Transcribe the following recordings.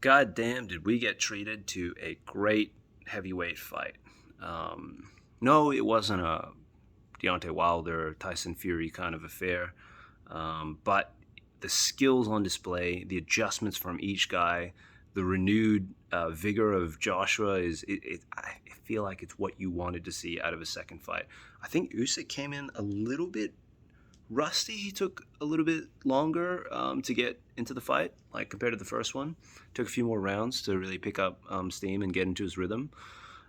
God damn, did we get treated to a great heavyweight fight. No, it wasn't a Deontay Wilder, Tyson Fury kind of affair, but the skills on display, the adjustments from each guy, the renewed vigor of Joshua I feel like it's what you wanted to see out of a second fight. I think Usyk came in a little bit rusty. He took a little bit longer to get into the fight, like compared to the first one. Took a few more rounds to really pick up steam and get into his rhythm.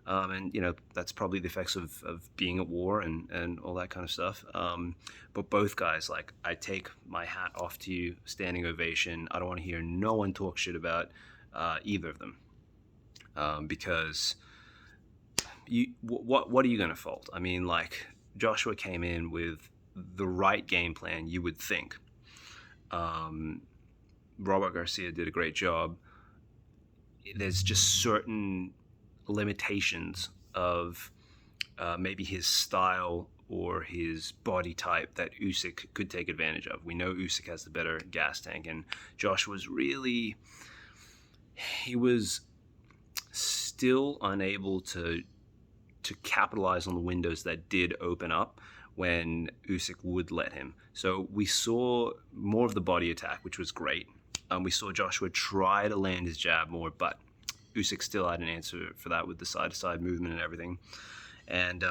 And that's probably the effects of being at war and all that kind of stuff. But both guys, like, I take my hat off to you, standing ovation. I don't want to hear no one talk shit about either of them, because what are you going to fault? I mean, like, Joshua came in with the right game plan, you would think. Um, Robert Garcia did a great job. There's just certain limitations of maybe his style or his body type that Usyk could take advantage of. We know Usyk has the better gas tank, and Joshua's really, he was still unable to capitalize on the windows that did open up when Usyk would let him. So we saw more of the body attack, which was great. We saw Joshua try to land his jab more, but Usyk still had an answer for that with the side-to-side movement and everything. And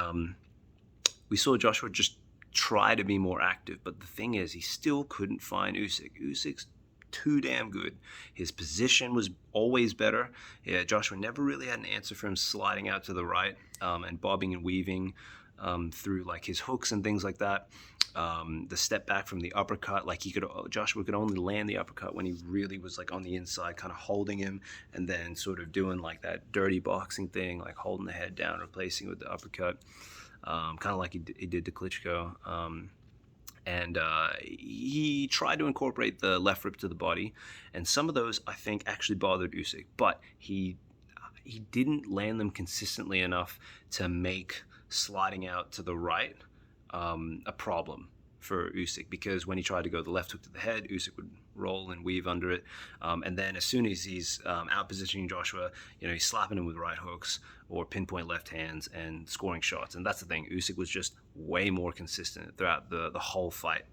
we saw Joshua just try to be more active, but the thing is, he still couldn't find Usyk. Usyk's too damn good. His position was always better. Yeah, Joshua never really had an answer for him sliding out to the right and bobbing and weaving through like his hooks and things like that. The step back from the uppercut, like Joshua could only land the uppercut when he really was like on the inside, kind of holding him, and then sort of doing like that dirty boxing thing, like holding the head down, replacing it with the uppercut, kind of like he did to Klitschko. And he tried to incorporate the left rip to the body, and some of those I think actually bothered Usyk, but he didn't land them consistently enough to make sliding out to the right a problem for Usyk, because when he tried to go the left hook to the head, Usyk would roll and weave under it, and then as soon as he's out positioning Joshua, he's slapping him with right hooks or pinpoint left hands and scoring shots. And that's the thing, Usyk was just way more consistent throughout the whole fight.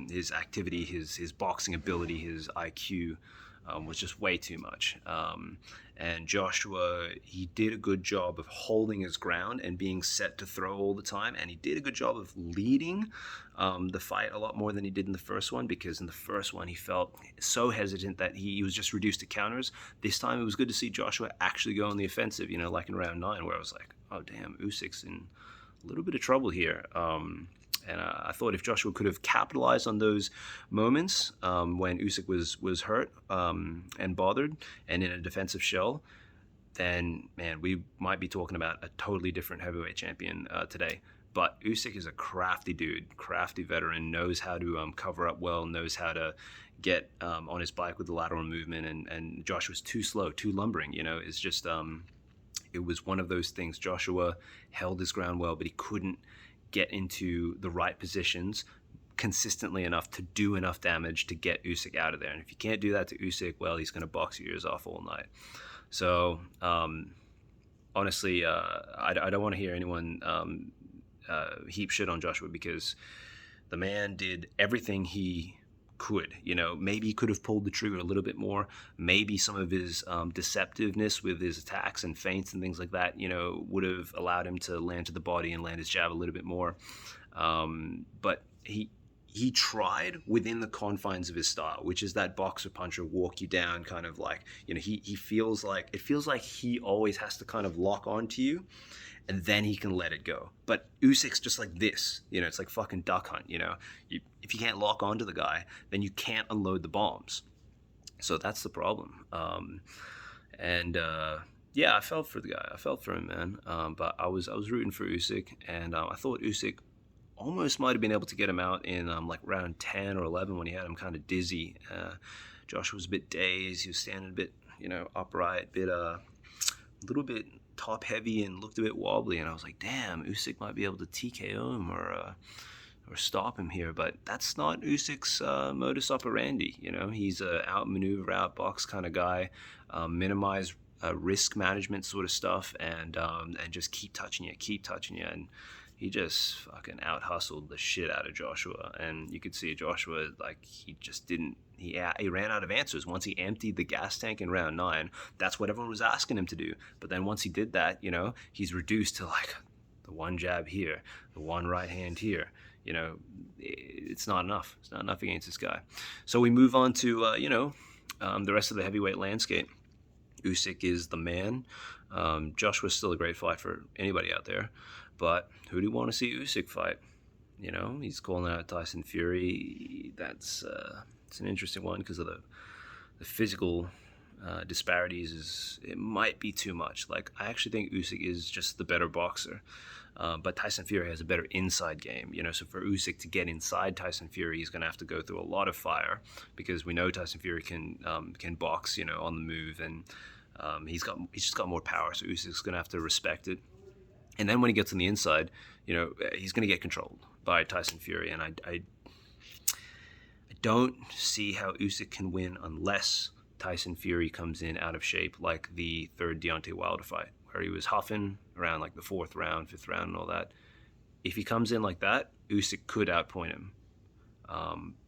His activity, his boxing ability, his IQ was just way too much. And Joshua, he did a good job of holding his ground and being set to throw all the time. And he did a good job of leading the fight a lot more than he did in the first one, because in the first one he felt so hesitant that he was just reduced to counters. This time it was good to see Joshua actually go on the offensive, like in round 9, where I was like, oh damn, Usyk's in a little bit of trouble here. And I thought if Joshua could have capitalized on those moments when Usyk was hurt and bothered and in a defensive shell, then, man, we might be talking about a totally different heavyweight champion today. But Usyk is a crafty dude, crafty veteran, knows how to cover up well, knows how to get on his bike with the lateral movement, and Joshua's too slow, too lumbering. It's just it was one of those things. Joshua held his ground well, but he couldn't get into the right positions consistently enough to do enough damage to get Usyk out of there. And if you can't do that to Usyk, well, he's going to box your ears off all night. So honestly, I don't want to hear anyone heap shit on Joshua, because the man did everything he could. Maybe he could have pulled the trigger a little bit more. Maybe some of his deceptiveness with his attacks and feints and things like that, would have allowed him to land to the body and land his jab a little bit more. But he tried within the confines of his style, which is that boxer puncher, walk you down, kind of like, he feels like, it feels like he always has to kind of lock onto you, and then he can let it go. But Usyk's just like this, it's like fucking duck hunt, if you can't lock onto the guy, then you can't unload the bombs. So that's the problem. Yeah, I felt for the guy. I felt for him, man. But I was rooting for Usyk, and I thought Usyk almost might have been able to get him out in like round 10 or 11 when he had him kind of dizzy. Joshua was a bit dazed. He was standing a bit, upright, a little bit top heavy and looked a bit wobbly. And I was like, damn, Usyk might be able to TKO him or or stop him here, but that's not Usyk's modus operandi. You know, he's a outmaneuver, outbox kind of guy, minimize risk management sort of stuff, and just keep touching you, and he just fucking out hustled the shit out of Joshua. And you could see Joshua, like, he just didn't. He ran out of answers once he emptied the gas tank in round 9. That's what everyone was asking him to do. But then once he did that, you know, he's reduced to like the one jab here, the one right hand here. You know, it's not enough. It's not enough against this guy. So we move on to the rest of the heavyweight landscape. Usyk is the man. Joshua's still a great fight for anybody out there, but who do you want to see Usyk fight? You know, he's calling out Tyson Fury. That's it's an interesting one because of the physical disparities. It might be too much. Like, I actually think Usyk is just the better boxer, but Tyson Fury has a better inside game. You know, so for Usyk to get inside Tyson Fury, he's going to have to go through a lot of fire, because we know Tyson Fury can box, you know, on the move, and he's just got more power. So Usyk's going to have to respect it. And then when he gets on the inside, you know, he's going to get controlled by Tyson Fury, and I don't see how Usyk can win unless Tyson Fury comes in out of shape, like the third Deontay Wilder fight, where he was huffing around like the 4th round, 5th round, and all that. If he comes in like that, Usyk could outpoint him.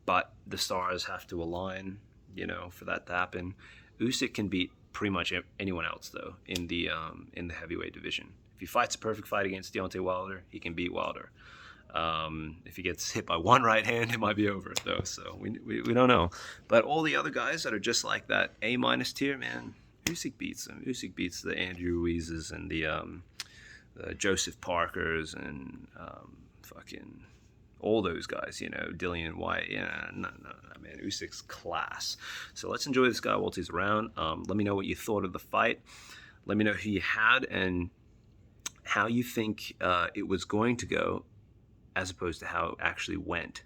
But the stars have to align, you know, for that to happen. Usyk can beat pretty much anyone else, though, in the heavyweight division. If he fights a perfect fight against Deontay Wilder, he can beat Wilder. If he gets hit by one right hand, it might be over, though. So we don't know. But all the other guys that are just like that A- tier, man, Usyk beats them. Usyk beats the Andrew Ruizes and the Joseph Parkers and fucking all those guys, you know, Dillian White. Yeah, no, man, Usyk's class. So let's enjoy this guy while he's around. Let me know what you thought of the fight. Let me know who you had and how you think it was going to go, as opposed to how it actually went,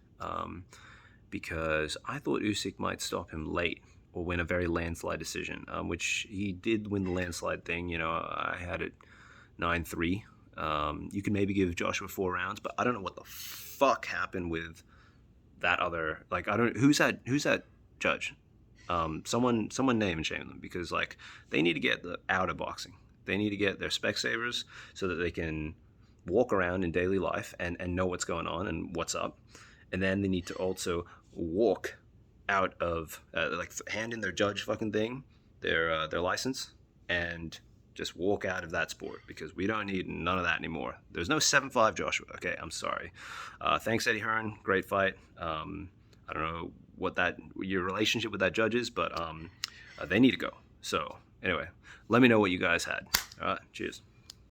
because I thought Usyk might stop him late or win a very landslide decision, which he did win the landslide thing. You know, I had it 9-3. You can maybe give Joshua 4 rounds, but I don't know what the fuck happened with that other, like, I don't, who's that judge? Someone name and shame them, because like they need to get out of boxing. They need to get their Specsavers so that they can walk around in daily life and know what's going on and what's up. And then they need to also walk out of, like, hand in their judge fucking thing, their license, and just walk out of that sport, because we don't need none of that anymore. There's no 7-5 Joshua. Okay, I'm sorry. Thanks, Eddie Hearn. Great fight. I don't know what your relationship with that judge is, but they need to go. So anyway, let me know what you guys had. All right, cheers.